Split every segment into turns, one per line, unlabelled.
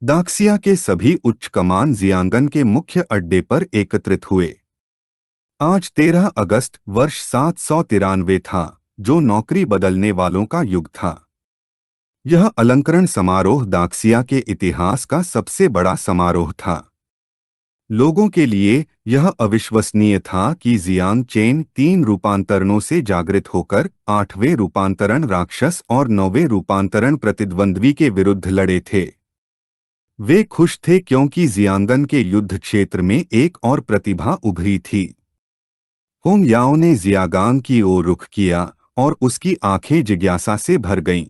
दाक्सिया के सभी उच्च कमान जियांगन के मुख्य अड्डे पर एकत्रित हुए। आज 13 अगस्त वर्ष 793 था, जो नौकरी बदलने वालों का युग था। यह अलंकरण समारोह दाक्सिया के इतिहास का सबसे बड़ा समारोह था। लोगों के लिए यह अविश्वसनीय था कि जियांग चेन 3 रूपांतरणों से जागृत होकर 8वें रूपांतरण राक्षस और 9वें रूपांतरण प्रतिद्वंद्वी के विरुद्ध लड़े थे। वे खुश थे क्योंकि जियांगन के युद्ध क्षेत्र में एक और प्रतिभा उभरी थी। होंग याओ ने जियागांग की ओर रुख किया और उसकी आंखें जिज्ञासा से भर गईं।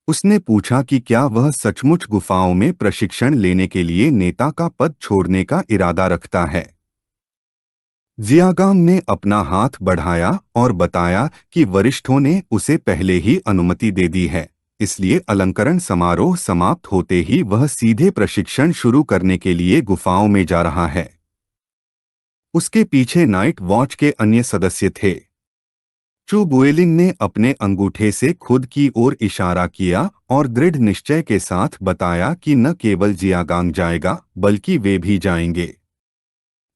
उसने पूछा कि क्या वह सचमुच गुफाओं में प्रशिक्षण लेने के लिए नेता का पद छोड़ने का इरादा रखता है। जियागांग ने अपना हाथ बढ़ाया और बताया कि वरिष्ठों ने उसे पहले ही अनुमति दे दी है, इसलिए अलंकरण समारोह समाप्त होते ही वह सीधे प्रशिक्षण शुरू करने के लिए गुफाओं में जा रहा है। उसके पीछे नाइट वॉच के अन्य सदस्य थे। चू बुएलिंग ने अपने अंगूठे से खुद की ओर इशारा किया और दृढ़ निश्चय के साथ बताया कि न केवल जियागांग जाएगा बल्कि वे भी जाएंगे।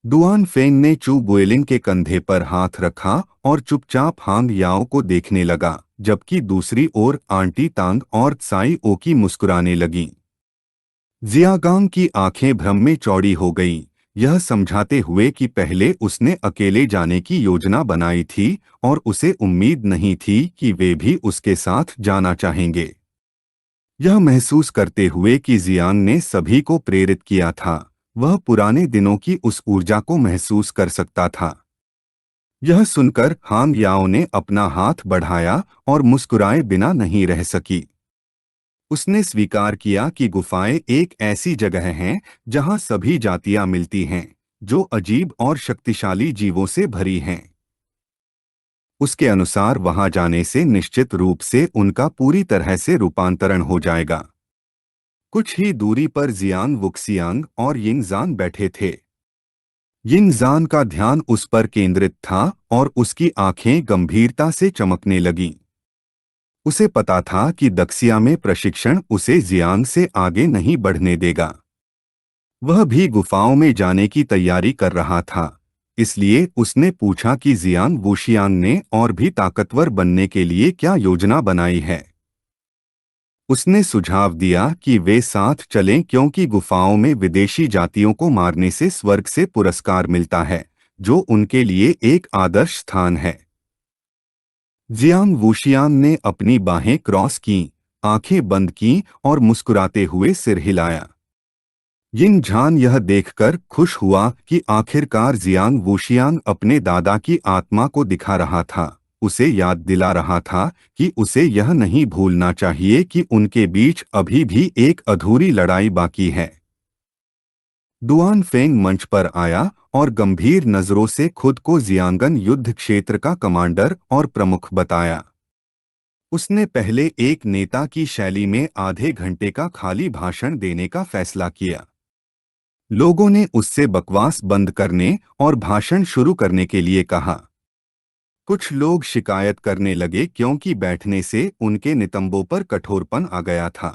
दुआन फेंग ने चू बुएलिंग के कंधे पर हाथ रखा और चुपचाप हांग याओ को देखने लगा, जबकि दूसरी ओर आंटी तांग और त्साई ओकी मुस्कुराने लगीं। जियागांग की आंखें भ्रम में चौड़ी हो गईं, यह समझाते हुए कि पहले उसने अकेले जाने की योजना बनाई थी और उसे उम्मीद नहीं थी कि वे भी उसके साथ जाना चाहेंगे। यह महसूस करते हुए कि जियांग ने सभी को प्रेरित किया था, वह पुराने दिनों की उस ऊर्जा को महसूस कर सकता था। यह सुनकर हांग याओ ने अपना हाथ बढ़ाया और मुस्कुराए बिना नहीं रह सकी। उसने स्वीकार किया कि गुफाएं एक ऐसी जगह हैं जहां सभी जातियां मिलती हैं, जो अजीब और शक्तिशाली जीवों से भरी हैं। उसके अनुसार वहां जाने से निश्चित रूप से उनका पूरी तरह से रूपांतरण हो जाएगा। कुछ ही दूरी पर जियांग वुक्सियांग और यिंगजान बैठे थे। यिंगजान का ध्यान उस पर केंद्रित था और उसकी आंखें गंभीरता से चमकने लगीं। उसे पता था कि दक्सिया में प्रशिक्षण उसे जियांग से आगे नहीं बढ़ने देगा। वह भी गुफाओं में जाने की तैयारी कर रहा था, इसलिए उसने पूछा कि जियांग वुशियांग ने और भी ताकतवर बनने के लिए क्या योजना बनाई है। उसने सुझाव दिया कि वे साथ चलें क्योंकि गुफाओं में विदेशी जातियों को मारने से स्वर्ग से पुरस्कार मिलता है, जो उनके लिए एक आदर्श स्थान है। जियांग वुशियांग ने अपनी बाहें क्रॉस कीं, आंखें बंद कीं और मुस्कुराते हुए सिर हिलाया। यिंग झान यह देखकर खुश हुआ कि आखिरकार जियांग वुशियांग अपने दादा की आत्मा को दिखा रहा था, उसे याद दिला रहा था कि उसे यह नहीं भूलना चाहिए कि उनके बीच अभी भी एक अधूरी लड़ाई बाकी है। दुआन फेंग मंच पर आया और गंभीर नजरों से खुद को जियांगन युद्ध क्षेत्र का कमांडर और प्रमुख बताया। उसने पहले एक नेता की शैली में आधे घंटे का खाली भाषण देने का फैसला किया। लोगों ने उससे बकवास बंद करने और भाषण शुरू करने के लिए कहा। कुछ लोग शिकायत करने लगे क्योंकि बैठने से उनके नितंबों पर कठोरपन आ गया था।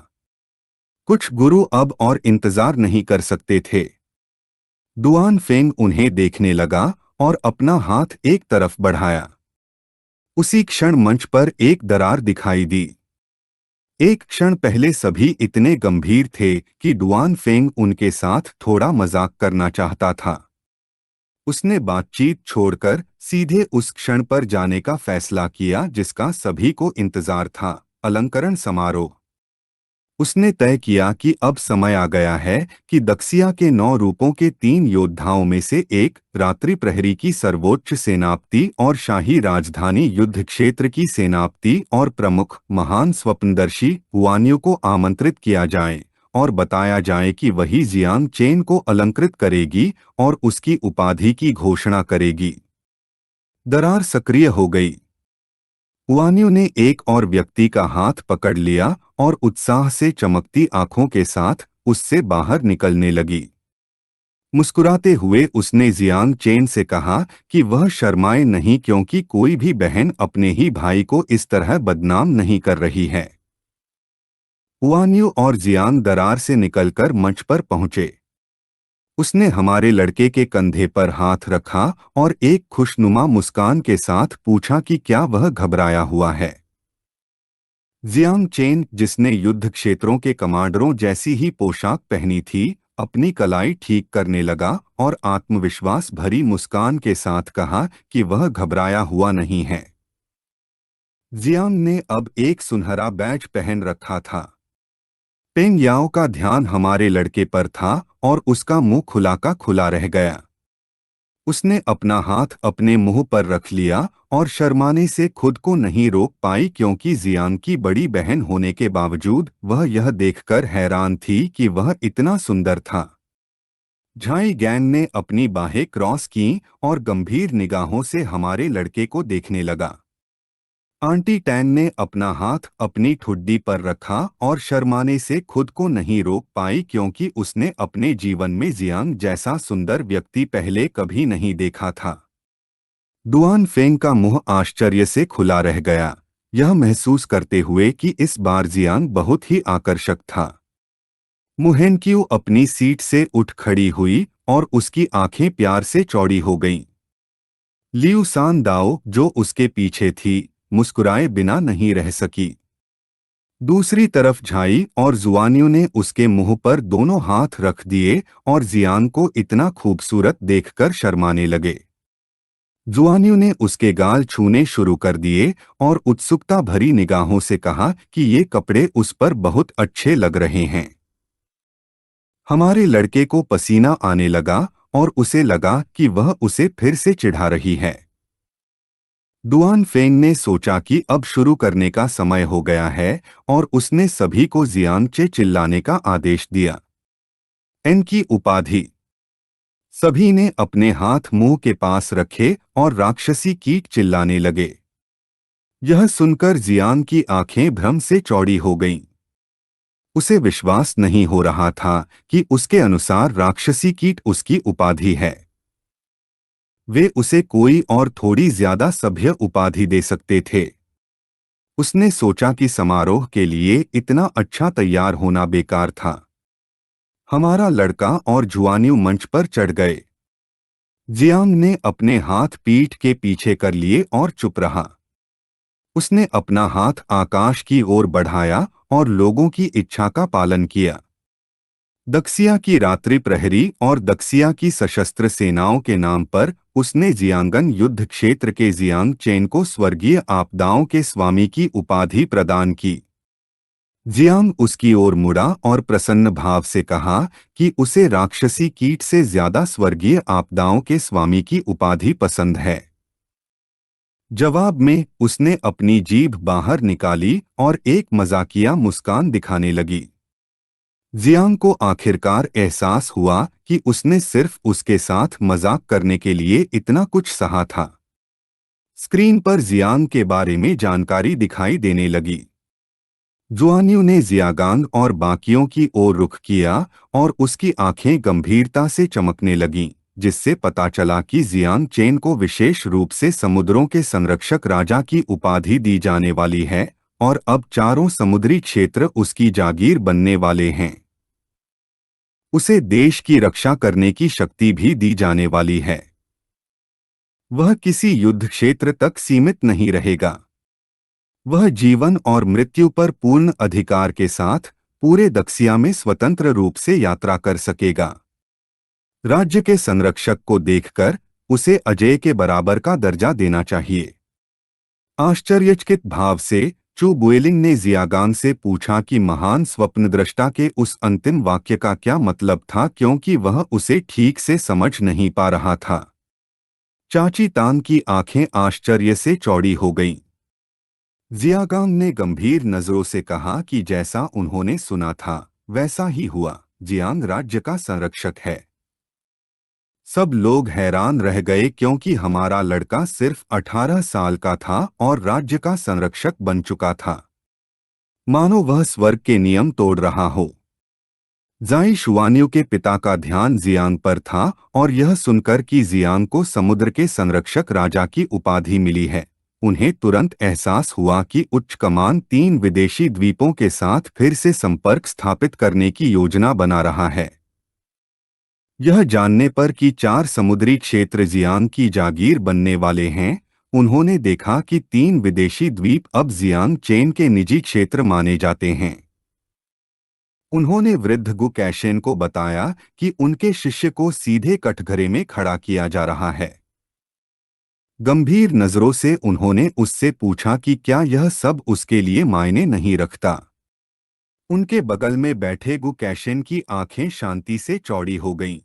कुछ गुरु अब और इंतजार नहीं कर सकते थे। दुआन फेंग उन्हें देखने लगा और अपना हाथ एक तरफ बढ़ाया। उसी क्षण मंच पर एक दरार दिखाई दी। एक क्षण पहले सभी इतने गंभीर थे कि दुआन फेंग उनके साथ थोड़ा मजाक करना चाहता था। उसने बातचीत छोड़कर सीधे उस क्षण पर जाने का फैसला किया जिसका सभी को इंतजार था, अलंकरण समारोह। उसने तय किया कि अब समय आ गया है कि दक्सिया के 9 रूपों के 3 योद्धाओं में से एक, रात्रि प्रहरी की सर्वोच्च सेनापति और शाही राजधानी युद्ध क्षेत्र की सेनापति और प्रमुख महान स्वप्नदर्शी हुआनियों को आमंत्रित किया जाए और बताया जाए कि वही जियांग चेन को अलंकृत करेगी और उसकी उपाधि की घोषणा करेगी। दरार सक्रिय हो गई। हुआनियों ने एक और व्यक्ति का हाथ पकड़ लिया और उत्साह से चमकती आंखों के साथ उससे बाहर निकलने लगी। मुस्कुराते हुए उसने जियांग चेन से कहा कि वह शर्माए नहीं क्योंकि कोई भी बहन अपने ही भाई को इस तरह बदनाम नहीं कर रही है। हुआन्यू और जियांग दरार से निकलकर मंच पर पहुंचे। उसने हमारे लड़के के कंधे पर हाथ रखा और एक खुशनुमा मुस्कान के साथ पूछा कि क्या वह घबराया हुआ है। जियांग चेन, जिसने युद्ध क्षेत्रों के कमांडरों जैसी ही पोशाक पहनी थी, अपनी कलाई ठीक करने लगा और आत्मविश्वास भरी मुस्कान के साथ कहा कि वह घबराया हुआ नहीं है। जियांग ने अब एक सुनहरा बैज पहन रखा था। पेंग याओ का ध्यान हमारे लड़के पर था और उसका मुंह खुला का खुला रह गया। उसने अपना हाथ अपने मुंह पर रख लिया और शर्माने से खुद को नहीं रोक पाई, क्योंकि जियांग की बड़ी बहन होने के बावजूद वह यह देखकर हैरान थी कि वह इतना सुंदर था। झाई गैंग ने अपनी बाहें क्रॉस कीं और गंभीर निगाहों से हमारे लड़के को देखने लगा। आंटी टैन ने अपना हाथ अपनी ठुड्डी पर रखा और शर्माने से खुद को नहीं रोक पाई, क्योंकि उसने अपने जीवन में जियांग जैसा सुंदर व्यक्ति पहले कभी नहीं देखा था। डुआन फेंग का मुंह आश्चर्य से खुला रह गया, यह महसूस करते हुए कि इस बार जियांग बहुत ही आकर्षक था। मुहेनक्यू अपनी सीट से उठ खड़ी हुई और उसकी आंखें प्यार से चौड़ी हो गईं। लियू सान दाओ, जो उसके पीछे थी, मुस्कुराए बिना नहीं रह सकी। दूसरी तरफ झाई और जुआनियों ने उसके मुंह पर दोनों हाथ रख दिए और जियांग को इतना खूबसूरत देखकर शर्माने लगे। जुआनियों ने उसके गाल छूने शुरू कर दिए और उत्सुकता भरी निगाहों से कहा कि ये कपड़े उस पर बहुत अच्छे लग रहे हैं। हमारे लड़के को पसीना आने लगा और उसे लगा कि वह उसे फिर से चिढ़ा रही है। डुआन फेंग ने सोचा कि अब शुरू करने का समय हो गया है और उसने सभी को जियांगचे चिल्लाने का आदेश दिया। एन की उपाधि। सभी ने अपने हाथ मुंह के पास रखे और राक्षसी कीट चिल्लाने लगे। यह सुनकर जियांग की आंखें भ्रम से चौड़ी हो गईं। उसे विश्वास नहीं हो रहा था कि उसके अनुसार राक्षसी कीट उसकी उपाधि है। वे उसे कोई और थोड़ी ज्यादा सभ्य उपाधि दे सकते थे। उसने सोचा कि समारोह के लिए इतना अच्छा तैयार होना बेकार था। हमारा लड़का और जुआनियों मंच पर चढ़ गए। जियांग ने अपने हाथ पीठ के पीछे कर लिए और चुप रहा। उसने अपना हाथ आकाश की ओर बढ़ाया और लोगों की इच्छा का पालन किया। दक्सिया की रात्रि प्रहरी और दक्सिया की सशस्त्र सेनाओं के नाम पर उसने जियांगन युद्ध क्षेत्र के जियांग चेन को स्वर्गीय आपदाओं के स्वामी की उपाधि प्रदान की। जियांग उसकी ओर मुड़ा और प्रसन्न भाव से कहा कि उसे राक्षसी कीट से ज्यादा स्वर्गीय आपदाओं के स्वामी की उपाधि पसंद है। जवाब में उसने अपनी जीभ बाहर निकाली और एक मजाकिया मुस्कान दिखाने लगी। जियांग को आखिरकार एहसास हुआ कि उसने सिर्फ उसके साथ मजाक करने के लिए इतना कुछ सहा था। स्क्रीन पर जियांग के बारे में जानकारी दिखाई देने लगी। जुआनियों ने जियागांग और बाकियों की ओर रुख किया और उसकी आंखें गंभीरता से चमकने लगीं, जिससे पता चला कि जियांग चेन को विशेष रूप से समुद्रों के संरक्षक राजा की उपाधि दी जाने वाली है और अब चारों समुद्री क्षेत्र उसकी जागीर बनने वाले हैं। उसे देश की रक्षा करने की शक्ति भी दी जाने वाली है। वह किसी युद्ध क्षेत्र तक सीमित नहीं रहेगा। वह जीवन और मृत्यु पर पूर्ण अधिकार के साथ पूरे दक्सिया में स्वतंत्र रूप से यात्रा कर सकेगा। राज्य के संरक्षक को देखकर उसे अजय के बराबर का दर्जा देना चाहिए। आश्चर्यचकित भाव से चू बुएलिंग ने जियागांग से पूछा कि महान स्वप्नद्रष्टा के उस अंतिम वाक्य का क्या मतलब था, क्योंकि वह उसे ठीक से समझ नहीं पा रहा था। चाची तान की आंखें आश्चर्य से चौड़ी हो गईं। जियागांग ने गंभीर नजरों से कहा कि जैसा उन्होंने सुना था वैसा ही हुआ। जियांग राज्य का संरक्षक है। सब लोग हैरान रह गए, क्योंकि हमारा लड़का सिर्फ 18 साल का था और राज्य का संरक्षक बन चुका था, मानो वह स्वर्ग के नियम तोड़ रहा हो। जाई शुआनियों के पिता का ध्यान जियांग पर था और यह सुनकर कि जियांग को समुद्र के संरक्षक राजा की उपाधि मिली है, उन्हें तुरंत एहसास हुआ कि उच्च कमान 3 विदेशी द्वीपों के साथ फिर से संपर्क स्थापित करने की योजना बना रहा है। यह जानने पर कि 4 समुद्री क्षेत्र जियांग की जागीर बनने वाले हैं, उन्होंने देखा कि 3 विदेशी द्वीप अब जियांग चेन के निजी क्षेत्र माने जाते हैं। उन्होंने वृद्ध गु कैशेन को बताया कि उनके शिष्य को सीधे कटघरे में खड़ा किया जा रहा है। गंभीर नजरों से उन्होंने उससे पूछा कि क्या यह सब उसके लिए मायने नहीं रखता। उनके बगल में बैठे गु कैशेन की आंखें शांति से चौड़ी हो गईं।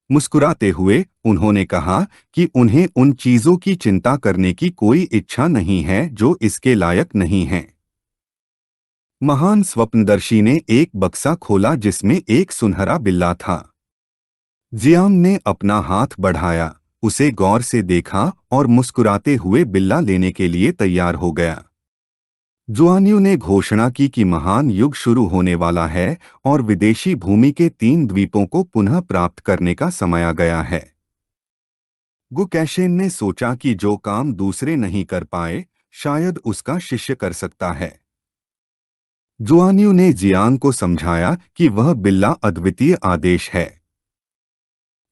मुस्कुराते हुए उन्होंने कहा कि उन्हें उन चीजों की चिंता करने की कोई इच्छा नहीं है जो इसके लायक नहीं हैं। महान स्वप्नदर्शी ने एक बक्सा खोला जिसमें एक सुनहरा बिल्ला था। जियांग ने अपना हाथ बढ़ाया, उसे गौर से देखा और मुस्कुराते हुए बिल्ला लेने के लिए तैयार हो गया। जुआनियो ने घोषणा की कि महान युग शुरू होने वाला है और विदेशी भूमि के 3 द्वीपों को पुनः प्राप्त करने का समय आ गया है। गु कैशेन ने सोचा कि जो काम दूसरे नहीं कर पाए, शायद उसका शिष्य कर सकता है। जुआनियो ने जियांग को समझाया कि वह बिल्ला अद्वितीय आदेश है।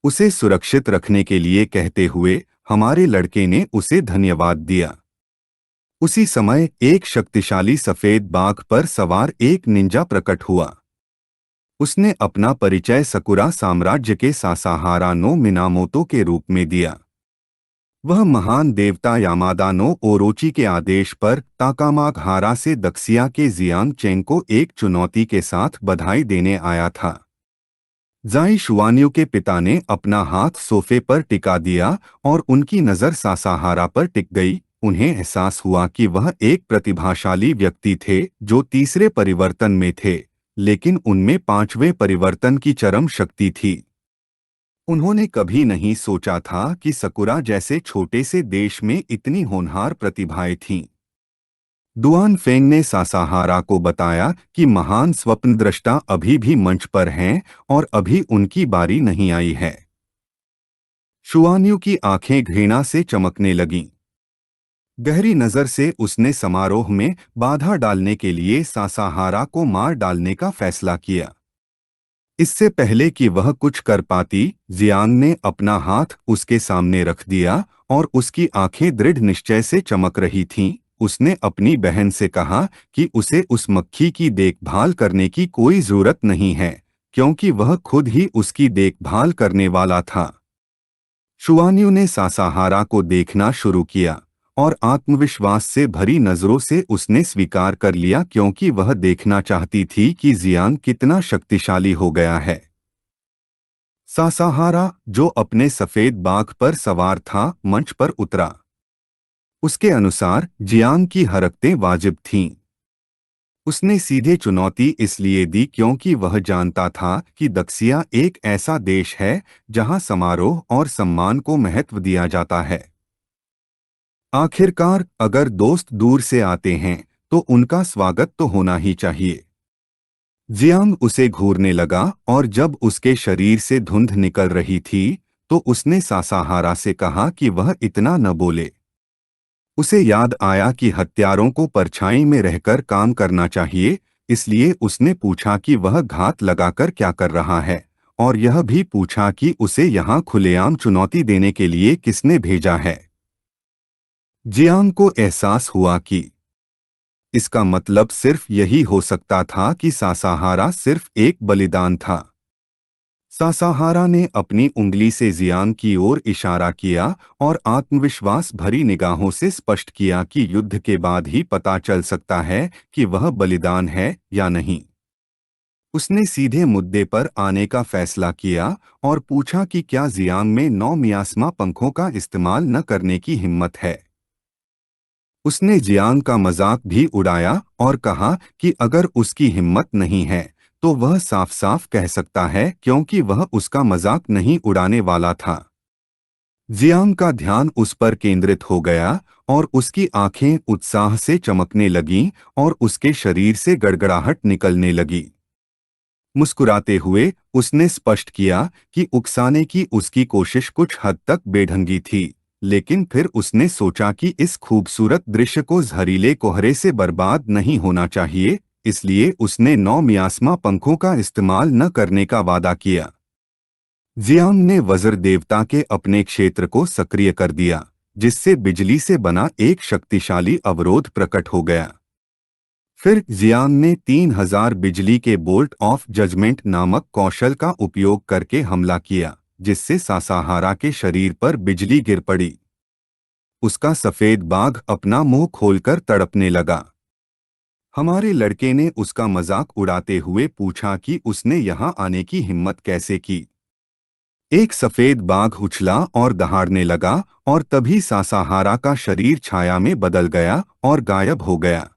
उसे सुरक्षित रखने के लिए कहते हुए हमारे लड़के ने उसे धन्यवाद दिया। उसी समय एक शक्तिशाली सफेद बाघ पर सवार एक निंजा प्रकट हुआ। उसने अपना परिचय सकुरा साम्राज्य के सासाहारा नो मिनामोतो के रूप में दिया। वह महान देवता यामादा नो ओरोची के आदेश पर ताकामागहारा से दक्षिया के जियांग चेंग को एक चुनौती के साथ बधाई देने आया था। जाई शुआनियो के पिता ने अपना हाथ सोफे पर टिका दिया और उनकी नज़र सासाहारा पर टिक गई। उन्हें एहसास हुआ कि वह एक प्रतिभाशाली व्यक्ति थे जो तीसरे परिवर्तन में थे, लेकिन उनमें 5वें परिवर्तन की चरम शक्ति थी। उन्होंने कभी नहीं सोचा था कि सकुरा जैसे छोटे से देश में इतनी होनहार प्रतिभाएं थीं। दुआन फेंग ने सासाहारा को बताया कि महान स्वप्नद्रष्टा अभी भी मंच पर हैं और अभी उनकी बारी नहीं आई है। शुआनियो की आंखें घृणा से चमकने लगीं। गहरी नजर से उसने समारोह में बाधा डालने के लिए सासाहारा को मार डालने का फैसला किया। इससे पहले कि वह कुछ कर पाती, जियांग ने अपना हाथ उसके सामने रख दिया और उसकी आंखें दृढ़ निश्चय से चमक रही थीं। उसने अपनी बहन से कहा कि उसे उस मक्खी की देखभाल करने की कोई जरूरत नहीं है, क्योंकि वह खुद ही उसकी देखभाल करने वाला था। शुआनियो ने सासाहारा को देखना शुरू किया और आत्मविश्वास से भरी नजरों से उसने स्वीकार कर लिया, क्योंकि वह देखना चाहती थी कि जियांग कितना शक्तिशाली हो गया है। सासाहारा, जो अपने सफेद बाघ पर सवार था, मंच पर उतरा। उसके अनुसार जियांग की हरकतें वाजिब थीं। उसने सीधे चुनौती इसलिए दी क्योंकि वह जानता था कि दक्षिया एक ऐसा देश है जहां समारोह और सम्मान को महत्व दिया जाता है। आखिरकार, अगर दोस्त दूर से आते हैं तो उनका स्वागत तो होना ही चाहिए। जियांग उसे घूरने लगा और जब उसके शरीर से धुंध निकल रही थी तो उसने सासाहारा से कहा कि वह इतना न बोले। उसे याद आया कि हत्यारों को परछाई में रहकर काम करना चाहिए, इसलिए उसने पूछा कि वह घात लगाकर क्या कर रहा है, और यह भी पूछा कि उसे यहाँ खुलेआम चुनौती देने के लिए किसने भेजा है। जियांग को एहसास हुआ कि इसका मतलब सिर्फ यही हो सकता था कि सासाहारा सिर्फ एक बलिदान था। सासाहारा ने अपनी उंगली से जियांग की ओर इशारा किया और आत्मविश्वास भरी निगाहों से स्पष्ट किया कि युद्ध के बाद ही पता चल सकता है कि वह बलिदान है या नहीं। उसने सीधे मुद्दे पर आने का फैसला किया और पूछा कि क्या जियांग में 9 मियास्मा पंखों का इस्तेमाल न करने की हिम्मत है। उसने जियांग का मजाक भी उड़ाया और कहा कि अगर उसकी हिम्मत नहीं है तो वह साफ साफ कह सकता है, क्योंकि वह उसका मजाक नहीं उड़ाने वाला था। जियांग का ध्यान उस पर केंद्रित हो गया और उसकी आंखें उत्साह से चमकने लगीं और उसके शरीर से गड़गड़ाहट निकलने लगी। मुस्कुराते हुए उसने स्पष्ट किया कि उकसाने की उसकी कोशिश कुछ हद तक बेढंगी थी, लेकिन फिर उसने सोचा कि इस खूबसूरत दृश्य को जहरीले कोहरे से बर्बाद नहीं होना चाहिए, इसलिए उसने 9 मियास्मा पंखों का इस्तेमाल न करने का वादा किया। जियांग ने वज्र देवता के अपने क्षेत्र को सक्रिय कर दिया, जिससे बिजली से बना एक शक्तिशाली अवरोध प्रकट हो गया। फिर जियांग ने 3000 बिजली के बोल्ट ऑफ जजमेंट नामक कौशल का उपयोग करके हमला किया, जिससे सासाहारा के शरीर पर बिजली गिर पड़ी। उसका सफेद बाघ अपना मुंह खोलकर तड़पने लगा। हमारे लड़के ने उसका मजाक उड़ाते हुए पूछा कि उसने यहां आने की हिम्मत कैसे की। एक सफेद बाघ उछला और दहाड़ने लगा, और तभी सासाहारा का शरीर छाया में बदल गया और गायब हो गया।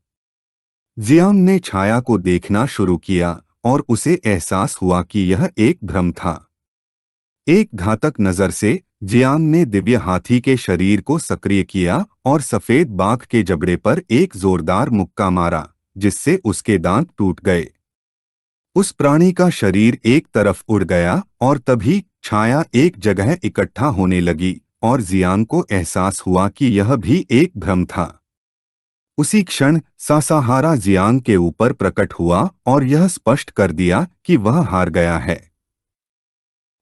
जियांग ने छाया को देखना शुरू किया और उसे एहसास हुआ कि यह एक भ्रम था। एक घातक नजर से जियांग ने दिव्य हाथी के शरीर को सक्रिय किया और सफेद बाघ के जबड़े पर एक जोरदार मुक्का मारा, जिससे उसके दांत टूट गए। उस प्राणी का शरीर एक तरफ उड़ गया और तभी छाया एक जगह इकट्ठा होने लगी और जियांग को एहसास हुआ कि यह भी एक भ्रम था। उसी क्षण सासाहारा जियांग के ऊपर प्रकट हुआ और यह स्पष्ट कर दिया कि वह हार गया है।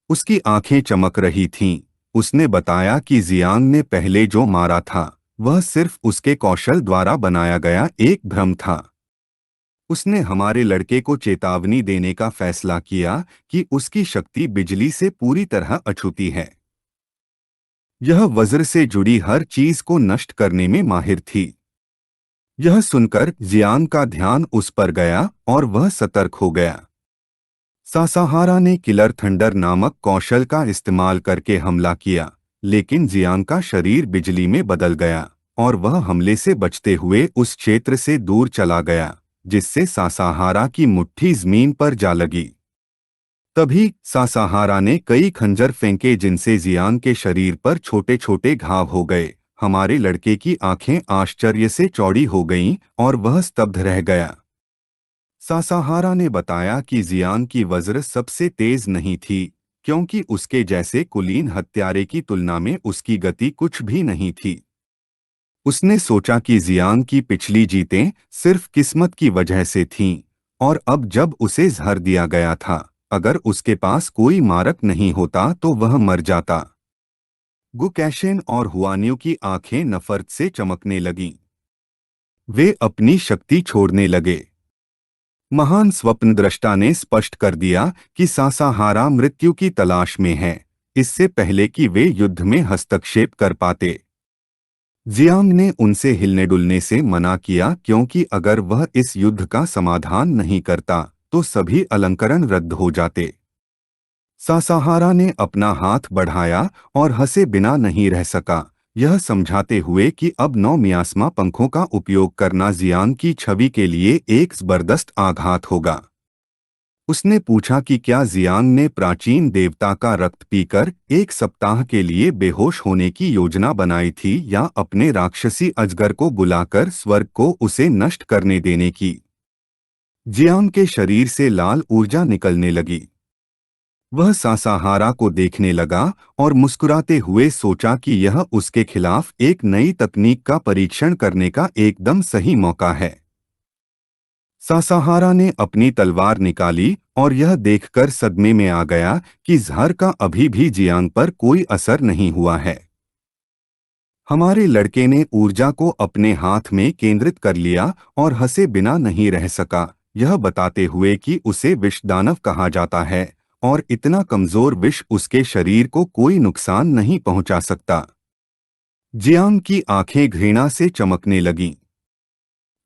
उसकी आंखें चमक रही थीं। उसने बताया कि जियांग ने पहले जो मारा था वह सिर्फ उसके कौशल द्वारा बनाया गया एक भ्रम था। उसने हमारे लड़के को चेतावनी देने का फैसला किया कि उसकी शक्ति बिजली से पूरी तरह अछूती है। यह वज्र से जुड़ी हर चीज को नष्ट करने में माहिर थी। यह सुनकर जियांग का ध्यान उस पर गया और वह सतर्क हो गया। सासाहारा ने किलर थंडर नामक कौशल का इस्तेमाल करके हमला किया, लेकिन जियांग का शरीर बिजली में बदल गया और वह हमले से बचते हुए उस क्षेत्र से दूर चला गया, जिससे सासाहारा की मुट्ठी जमीन पर जा लगी। तभी सासाहारा ने कई खंजर फेंके, जिनसे जियांग के शरीर पर छोटे छोटे घाव हो गए। हमारे लड़के की आंखें आश्चर्य से चौड़ी हो गईं और वह स्तब्ध रह गया। सासाहारा ने बताया कि जियांग की वज्र सबसे तेज नहीं थी, क्योंकि उसके जैसे कुलीन हत्यारे की तुलना में उसकी गति कुछ भी नहीं थी। उसने सोचा कि जियांग की पिछली जीतें सिर्फ किस्मत की वजह से थीं, और अब जब उसे जहर दिया गया था, अगर उसके पास कोई मारक नहीं होता तो वह मर जाता। गुकैशेन और हुआनियों की आंखें नफरत से चमकने लगीं। वे अपनी शक्ति छोड़ने लगे। महान स्वप्नद्रष्टा ने स्पष्ट कर दिया कि सासाहारा मृत्यु की तलाश में है, इससे पहले कि वे युद्ध में हस्तक्षेप कर पाते। जियांग ने उनसे हिलने डुलने से मना किया, क्योंकि अगर वह इस युद्ध का समाधान नहीं करता तो सभी अलंकरण रद्द हो जाते। सासाहारा ने अपना हाथ बढ़ाया और हंसे बिना नहीं रह सका, यह समझाते हुए कि अब 9 मियास्मा पंखों का उपयोग करना जियांग की छवि के लिए एक जबरदस्त आघात होगा। उसने पूछा कि क्या जियांग ने प्राचीन देवता का रक्त पीकर एक सप्ताह के लिए बेहोश होने की योजना बनाई थी, या अपने राक्षसी अजगर को बुलाकर स्वर्ग को उसे नष्ट करने देने की। जियांग के शरीर से लाल ऊर्जा निकलने लगी। वह सासाहारा को देखने लगा और मुस्कुराते हुए सोचा कि यह उसके खिलाफ एक नई तकनीक का परीक्षण करने का एकदम सही मौका है। सासाहारा ने अपनी तलवार निकाली और यह देखकर सदमे में आ गया कि जहर का अभी भी जियांग पर कोई असर नहीं हुआ है। हमारे लड़के ने ऊर्जा को अपने हाथ में केंद्रित कर लिया और हंसे बिना नहीं रह सका, यह बताते हुए कि उसे विषदानव कहा जाता है और इतना कमजोर विष उसके शरीर को कोई नुकसान नहीं पहुंचा सकता। जियांग की आंखें घृणा से चमकने लगीं।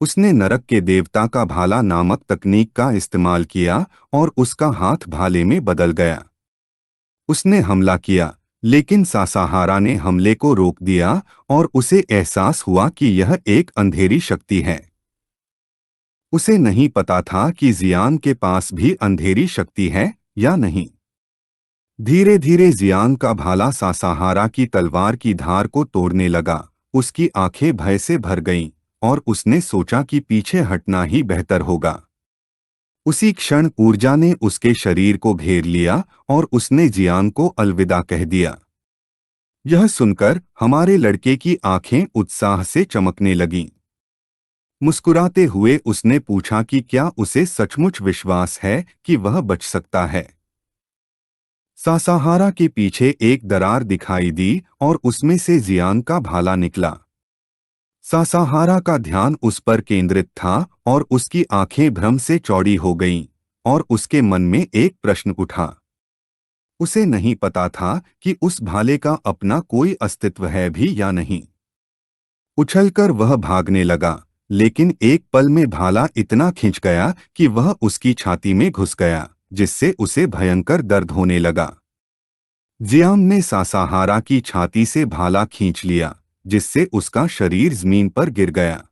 उसने नरक के देवता का भाला नामक तकनीक का इस्तेमाल किया और उसका हाथ भाले में बदल गया। उसने हमला किया, लेकिन सासाहारा ने हमले को रोक दिया और उसे एहसास हुआ कि यह एक अंधेरी शक्ति है। उसे नहीं पता था कि जियांग के पास भी अंधेरी शक्ति है या नहीं। धीरे धीरे जियांग का भाला सासाहारा की तलवार की धार को तोड़ने लगा। उसकी आंखें भय से भर गईं और उसने सोचा कि पीछे हटना ही बेहतर होगा। उसी क्षण ऊर्जा ने उसके शरीर को घेर लिया और उसने जियांग को अलविदा कह दिया। यह सुनकर हमारे लड़के की आंखें उत्साह से चमकने लगीं। मुस्कुराते हुए उसने पूछा कि क्या उसे सचमुच विश्वास है कि वह बच सकता है। सासाहारा के पीछे एक दरार दिखाई दी और उसमें से जियांग का भाला निकला। सासाहारा का ध्यान उस पर केंद्रित था और उसकी आंखें भ्रम से चौड़ी हो गईं और उसके मन में एक प्रश्न उठा। उसे नहीं पता था कि उस भाले का अपना कोई अस्तित्व है भी या नहीं। उछलकर वह भागने लगा, लेकिन एक पल में भाला इतना खिंच गया कि वह उसकी छाती में घुस गया, जिससे उसे भयंकर दर्द होने लगा। जियांग ने सासाहारा की छाती से भाला खींच लिया, जिससे उसका शरीर जमीन पर गिर गया।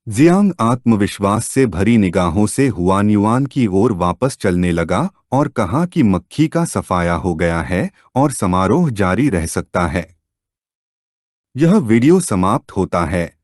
जियांग आत्मविश्वास से भरी निगाहों से हुआनयुआन की ओर वापस चलने लगा और कहा कि मक्खी का सफाया हो गया है और समारोह जारी रह सकता है। यह वीडियो समाप्त होता है।